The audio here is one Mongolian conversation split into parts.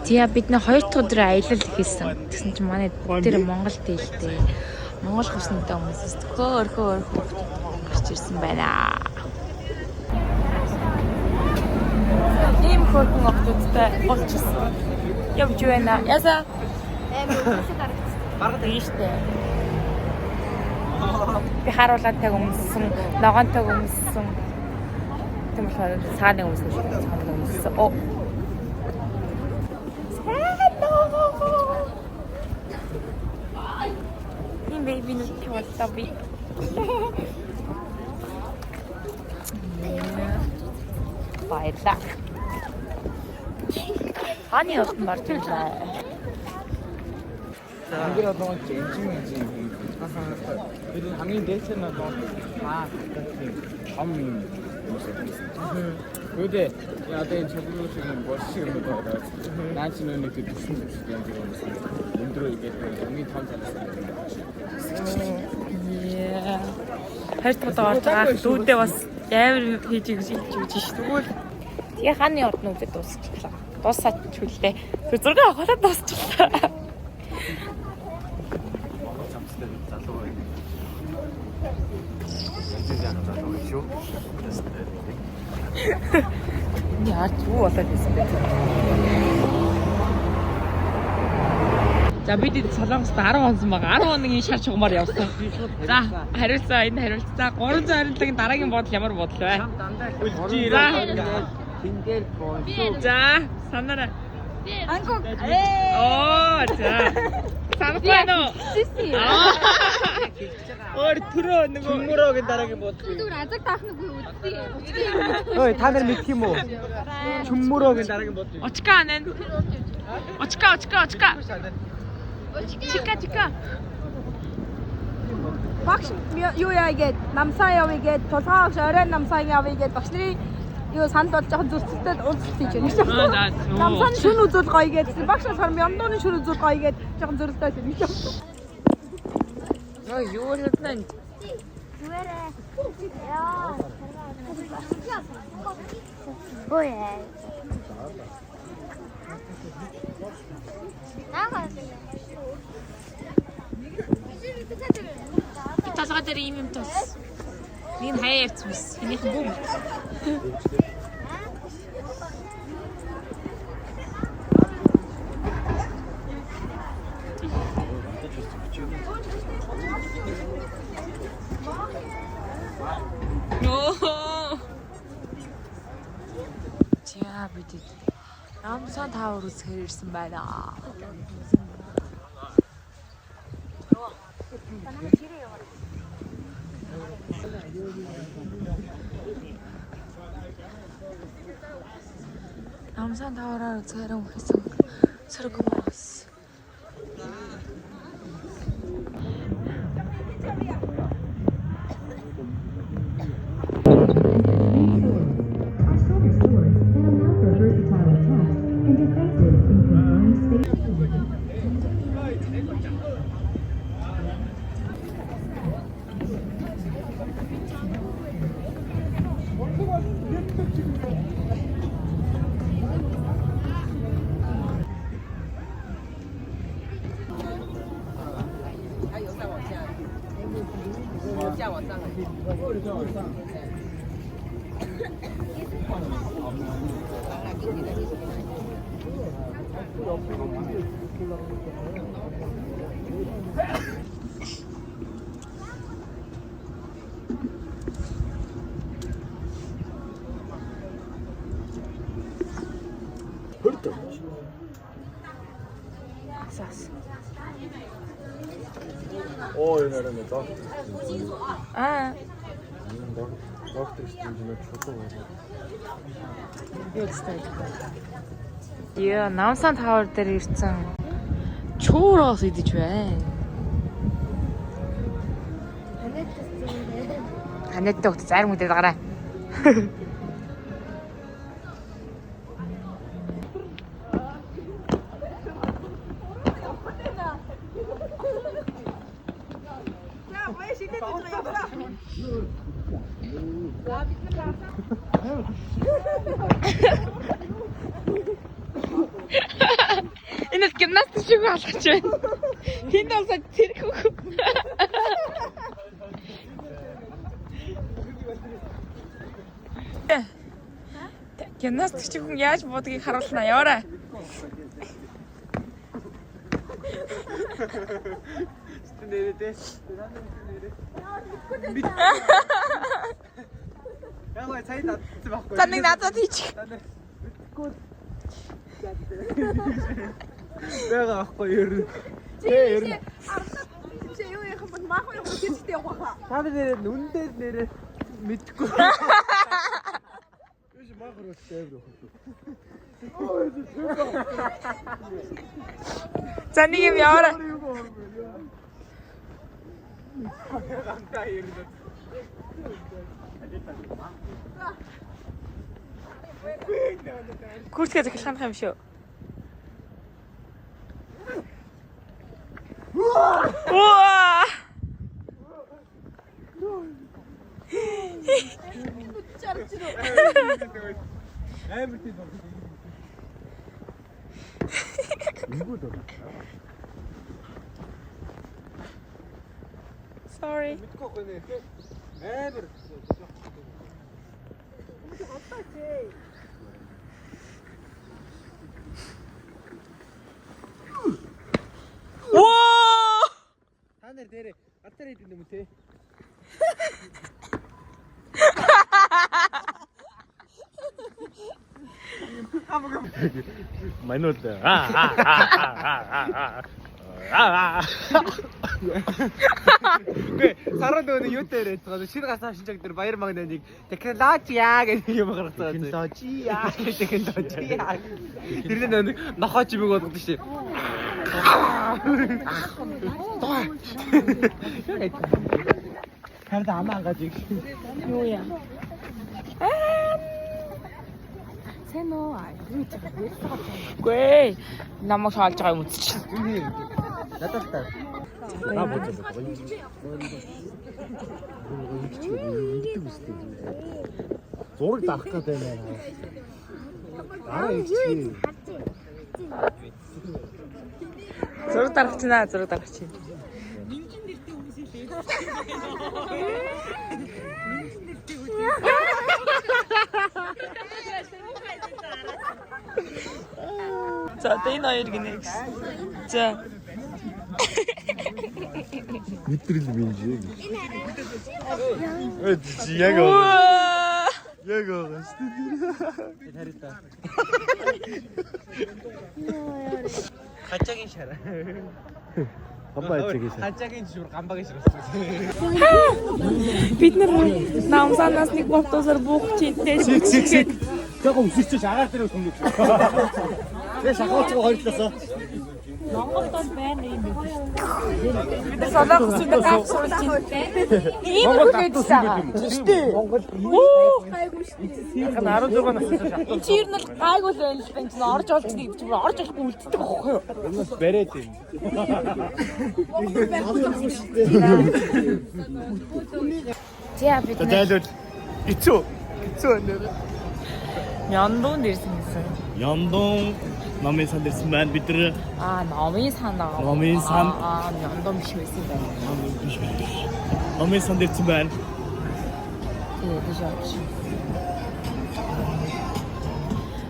Тэгээ бид нэ 2 дахь өдөр аялал хийсэн. Тэгсэн чинь манай бүгд Монгол дээлтэй. Монгол хүснэтэй хүмүүс өөрөө гарч ирсэн байна. Ийм хөргөн октодтой болчихсон. Явж байна. Яса. Баргад ийштэй. Би харуулаатай өмссөн, ногоонтой өмссөн. Тийм болохоор цааны өмссөн. Оо. Ийм бэби нүд болтой би. Баярлаа. Ханы отон барж ирлээ. 이게 어떤 엔진이지. 그래도 당연히 대체는 뭐 다 그렇게 근데 야대 저기로 지금 멋지게 거다. 나치는 그 무슨 지금 문드로 이게 당연히 다음 Яа. Хайртуудаа орж байгаа дүүдээ бас яавар хийж гэж шүү. Тэгвэл тэгээ ханы ордны үдэ дуусчихлаа. Дуусаач хүлээ. Тэр зураг авахлаа дуусчихлаа. Яа юу болоод байсан бэ? За бид Солонгост 10 онсон байгаа. 10 хоногийн шар чугамар явсан. За хариулцаа энэ хариулцаа 300 хариултын дараагийн бодол ямар бодол вэ? Тэндээр боо. За санаарай. Анког. Оо за. Санахгүй нөө. Өөр төрөө нөгөө Чүммөрөөгийн дараагийн бодол. Зүгээр азар таах нэг үгүй. Ой та нар мэдх юм уу? Чүммөрөөгийн дараагийн бодол. Очка нэн. Очка. Чика. Багш юу яа гээд намсаа явъя гээд тулгаан авч оройн намсаа явъя гээд багш нарын юу санал болж жоохон зүрцэлтэй уулзалт хийж байна. Намсааны шүн үзүүл гоё гээд багш нар мяндууны шүн үзүүл гоё гээд жоохон зүрцэлтэй байна. Ой юу л нэ. Зүгээрээ. Яа. Ой. Талгаа дээр юм тус. Нэг хаяа ярьцмас. Хинийхэн бүүм. За бид Намсан таавар үзэхээр ирсэн байна. Намсан таавараар үзэхээр өнхсөн сөрөг хүмүүс. Ой наверное доктор. Доктор студент чулуу. Яа, Намсан таавар дээр ирсэн. Чууроос идэж байна. Ханеттэй хөт зарим үдээд гараа. гимнаст шиг алгаж байна. Хин дасаа тэрхүү. Гимнастик хүн яаж буудгийг харуулнаа яваарай. За нэг надад хийчих. Бага ахгүй ер нь. Чи юу яах вэ? Маах уу хийжтэй явах хаа. Та нэр нүн дээр нэрээ мэдгүй. Юуш маах руу тээвэр өгөх. За нэг юм яваарай. Курсгээ захилах юм шүү. Уаа! Амар тийм баг. Sorry. Мэдгүй нэ. Амар. Воо! Та нар дээр алтар хийдэг юм те. Манууд Гэ сараад өнө юу дээр тэгээд шинэ гасаа шинжааг дээр баяр магнаныг технологиа гэх юм гаргацгаа. Технологиа. Тэр нэг нохоо чимэг болгодог шээ. Хард амаа гажиг. Юу яа? Сэн оо аа. Гүй. Намайг хаалж байгаа юм үзчих. Надад та. зураг дарах гэдэг юм аа. Ичи. Зураг дарах чинь аа, зураг дарах чинь. За энэ хоёр гинэ. За. Мэдрэл минжээ. Чи яг аа. Яг аа. Харитаа. Хачаагийн шараа. Хамбайчгийн шар. Хачаагийн шур гамбагийн шар. Бид нар намсанаас нэг бовтосоор буух чийтэй. Яг өсөж агаар дээр өснө. Тэгээ шахалцгаа хоёр талаасаа. Монголд бол байна юм биш. Бид солонгос үдэ гавсуулж байна. Ийм үгээд байгаа. Тэстэй. Монгол Гайгүй шүү. 16 настай шахалт. Энд чинь ер нь гайгүй л байна л да. Энд чинь орж олж нэг чинь орж олохгүй үлддэг байхгүй юу? Юмс барээд юм. За бид нар Зайлуул. Ицүү. Ицүү нэр. Мяндун дэрсэн гэсэн. Ямдон намын санд ирсэн байна бид нар. Номын сан аа. Номын сан. Мяндун биш байсан байна. Намын санд ирсэн байна. Тэгээ тийш авч.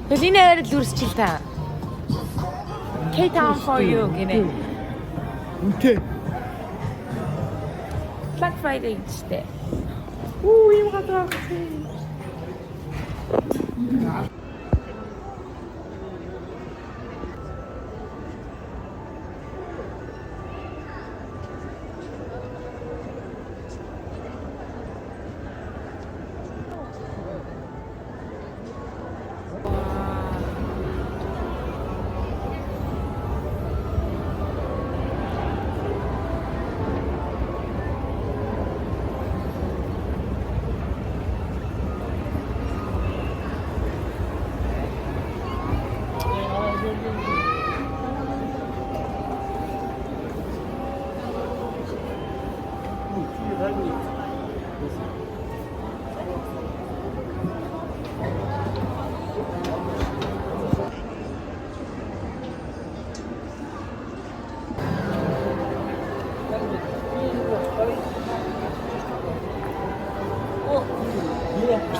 Тэний л үрсчил та. K-Town for you гинэ. Үнтэй. Black Friday гэжтэй. Үу юм гадаа.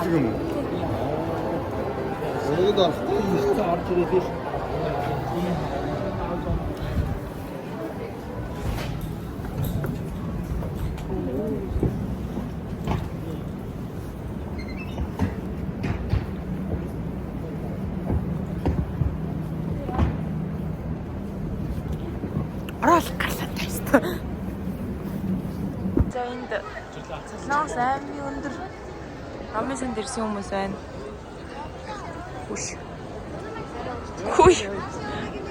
ирдэг юм уу? Өөд орж ирээд л. Орол гарсан тест. За энд цалнаас аймын өндөр номын сан дэрсэн хүмүүс байна. Хүш. Хүш.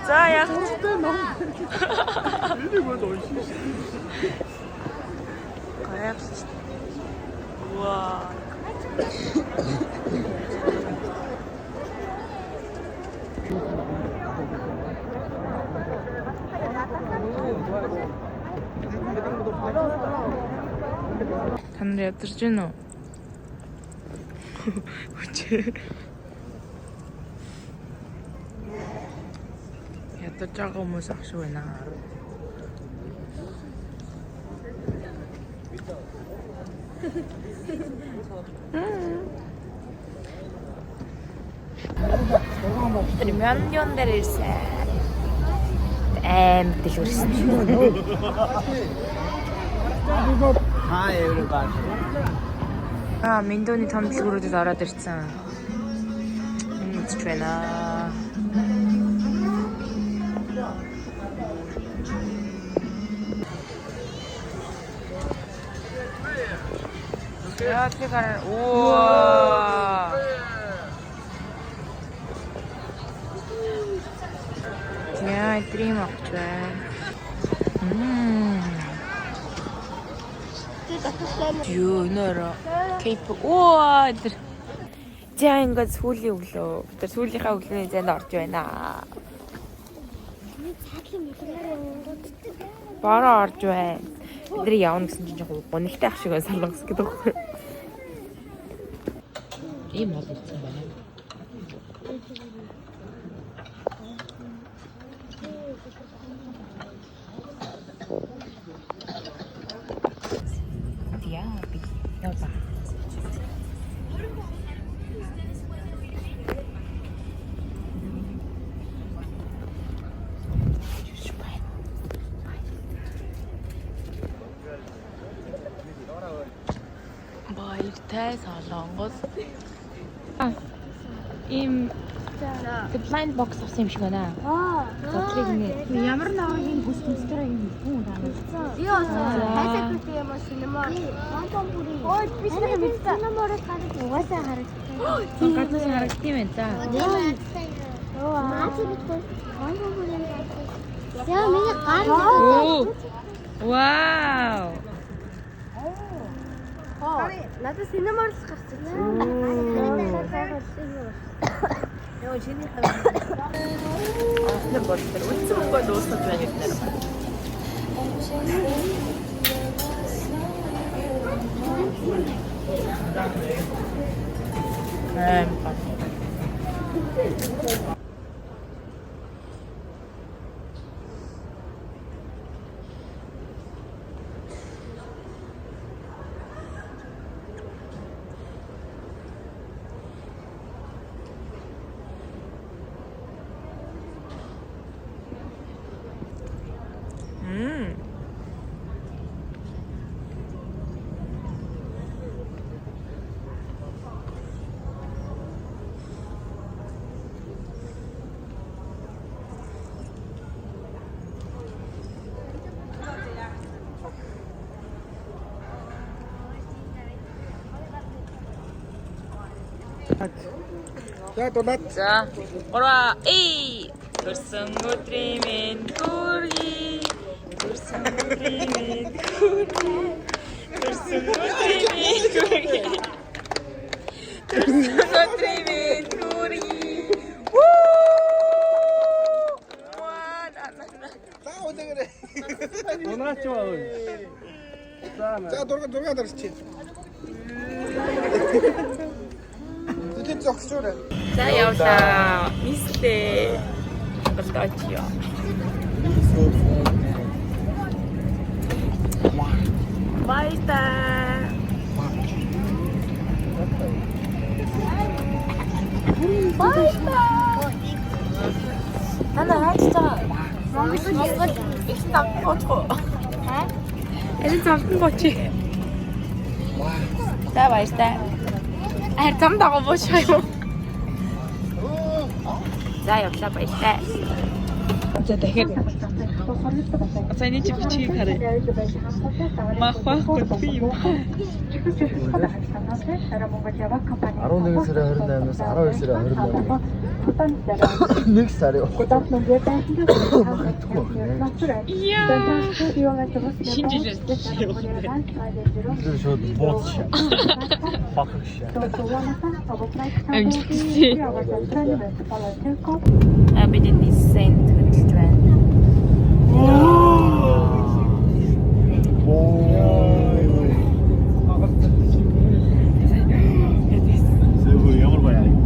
За яг ном. Энийг бол уншиж. Гайвс. Вау. Танар ядарч гэнэ үү? Үчээ. Ядарч байгаа хүмүүс ах шиг байна. Тэр мяньон дээр ирсэн. Амтэл үрсэн. Hi everybody. Миндоны том дэлгүүрүүдэд ороод ирсэн. Үзэж байна. Яа, тэр оо. Яа, дрим авч байна. Юу нэрэ кейп оо тэр за ингээд сүүлийн өглөө бид нар сүүлийнхаа өглөөний зайд орж байна. Бараа орж байна. Бид нар явна гэсэн чинь жоохон гонигтай ах шиг солонгос гэдэг байхгүй. Ийм бол ирсэн байна. Яваа. Баяртай солонгос. Им the blind box авсан юм шиг байна. Бодлыг нэ. Ямар нэгэн бүс мөстөр юм уу даа. Яа, хайсагт юм уу синема. Ой, би синеморыг хараад угаасаа харагдсан. Гаднаас харагдсан юм та. Яа, миний гар. Вау. Надад синемор л гарсан. Яа, чиний хаваа. Ахны бодлоо. Үнцэн гол уусгаж байна гэдэг нэр. За дулаад. За 3 эй төрсөн өдрийн минь хүргэе. Төрсөн өдрийн минь хүргэе. Төрсөн өдрийн минь хүргэе. Төрсөн өдрийн минь хүргэе. Вуу! За үлээгээрэй. Унаач баа. За дурга дарчих. Тэд зогсоорой. За явлаа. Мислээ. Голдоочё. Баяртай. 나는 진짜 일단 거죠. 일단 거지. 자 맛있다. 잠다가 보셔요. 자 역시 맛있다. За дахиад саяны чи бичгийг харъя. Махвахгүй юм. 11 сарын 28-наас 12 сарын 28. Нэг сарын. 신지를 шууд бууцшаа. Багшаа. Бид нисэн төлж байна. 세부 영어로 봐야겠다.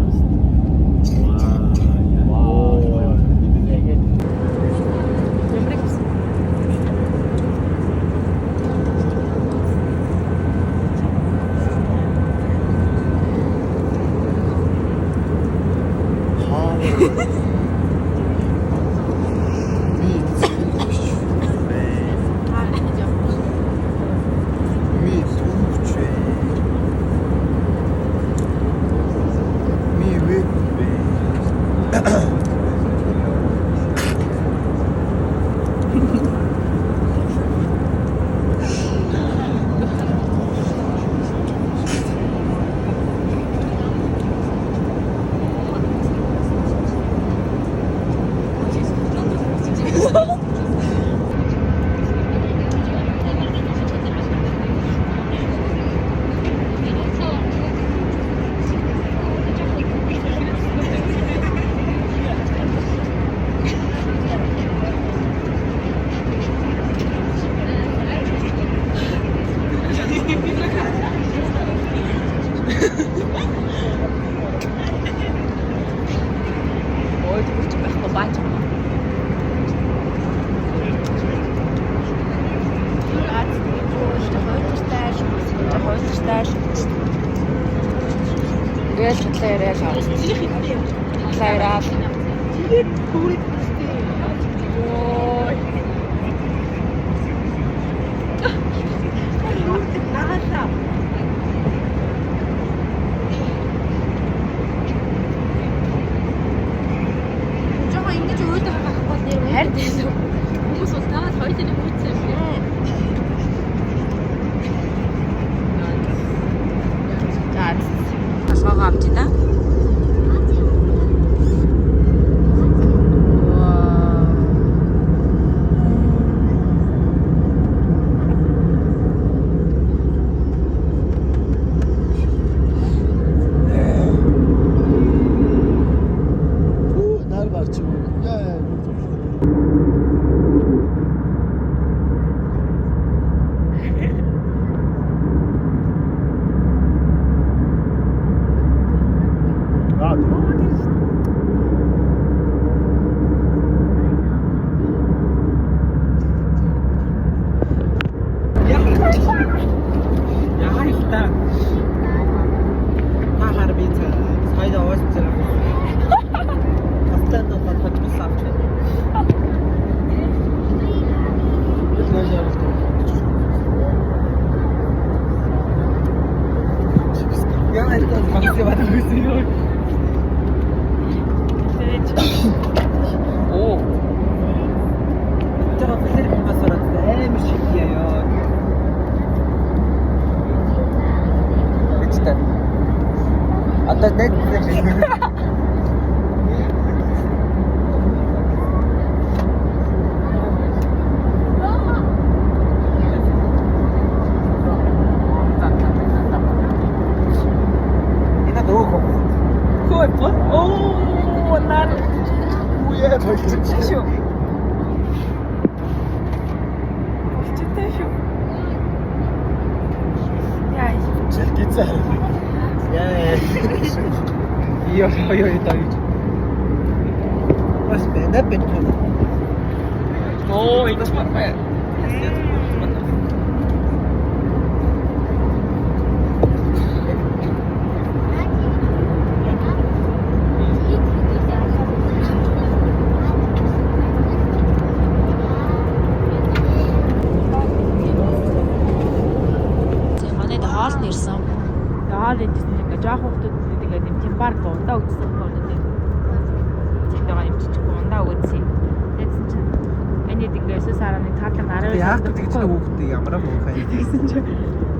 19.12 Яах гэж тэгж нэг хүүхдээ ямараа муухай.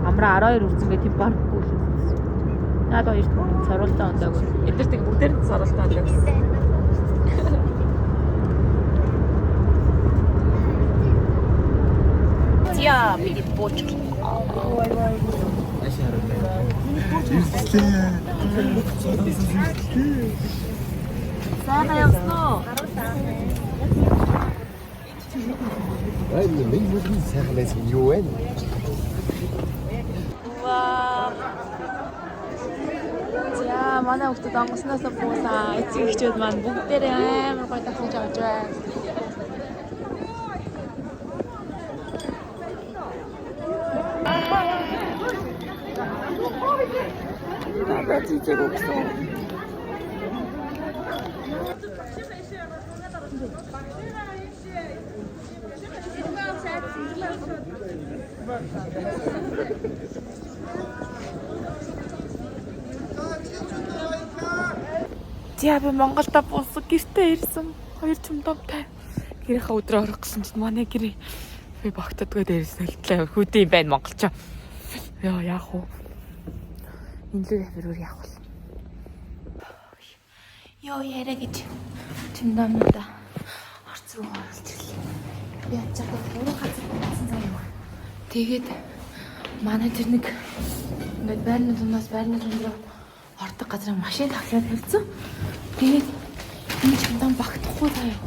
Амраа 12 үрцэн гэдэг барахгүй шүү. Наад хоёрт соролтоо ондоогүй. Эдгээр тэг бүгдээр нь соролтоо ондоогүй. Тиа бид боч. Сайн явсноо. Нэг бүхэн сайхан байсан юу вэ? Ваа. За манай хүүхдүүд онгоцноос буусаа. Эцэг эхчүүд маань бүгдээрээ амар гоё тасалж авч байна. Бага жижиг өгсөн. За би Монголда буусах гэртээ ирсэн. 2 чимдомтай. Гэрийнхаа өдрөө орох гэсэн чинь манай гэрээ би багтдгаа дээрээс нөлтлээ. Хүүдээ юм байна монголчоо. Яа яах вэ? Инлээ хавруур яах вэ? Йоо яриа гэж чимдомнуудаа орц руу оруулж ирлээ. Би ачаатай буруу газар байсан заа юу. Тэгээд манай тэр нэг ингээд байрны дундаас байрны дунд руу ордог газар машин тавьлаад хэлсэн. Тэгээд энэ чимдом багтахгүй заа юу.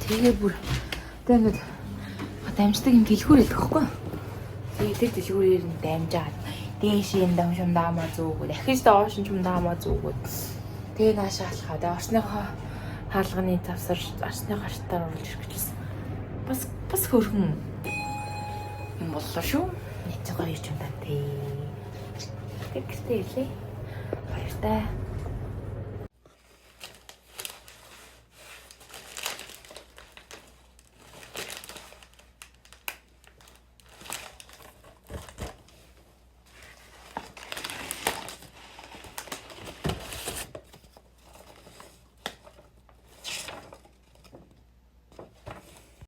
Тэгээ бүр тэг ингээд дамждаг юм дэлгүүр идэх хэвгүй. Тэгээд тэр дэлгүүрээр нь дамжаад дээшийн дам шумдаамаа зүүгүүд ахиж доош нь шумдаамаа зүүгүүд тэгээ наашаа алхаад орсныхоо хаалганы завсар орсныхоо шатаар оруулж ирчихсэн. Бас хөрхөн юм боллоо шүү. Нэг гоё юм байна тий. Тэгтээ илээ. Баяртай.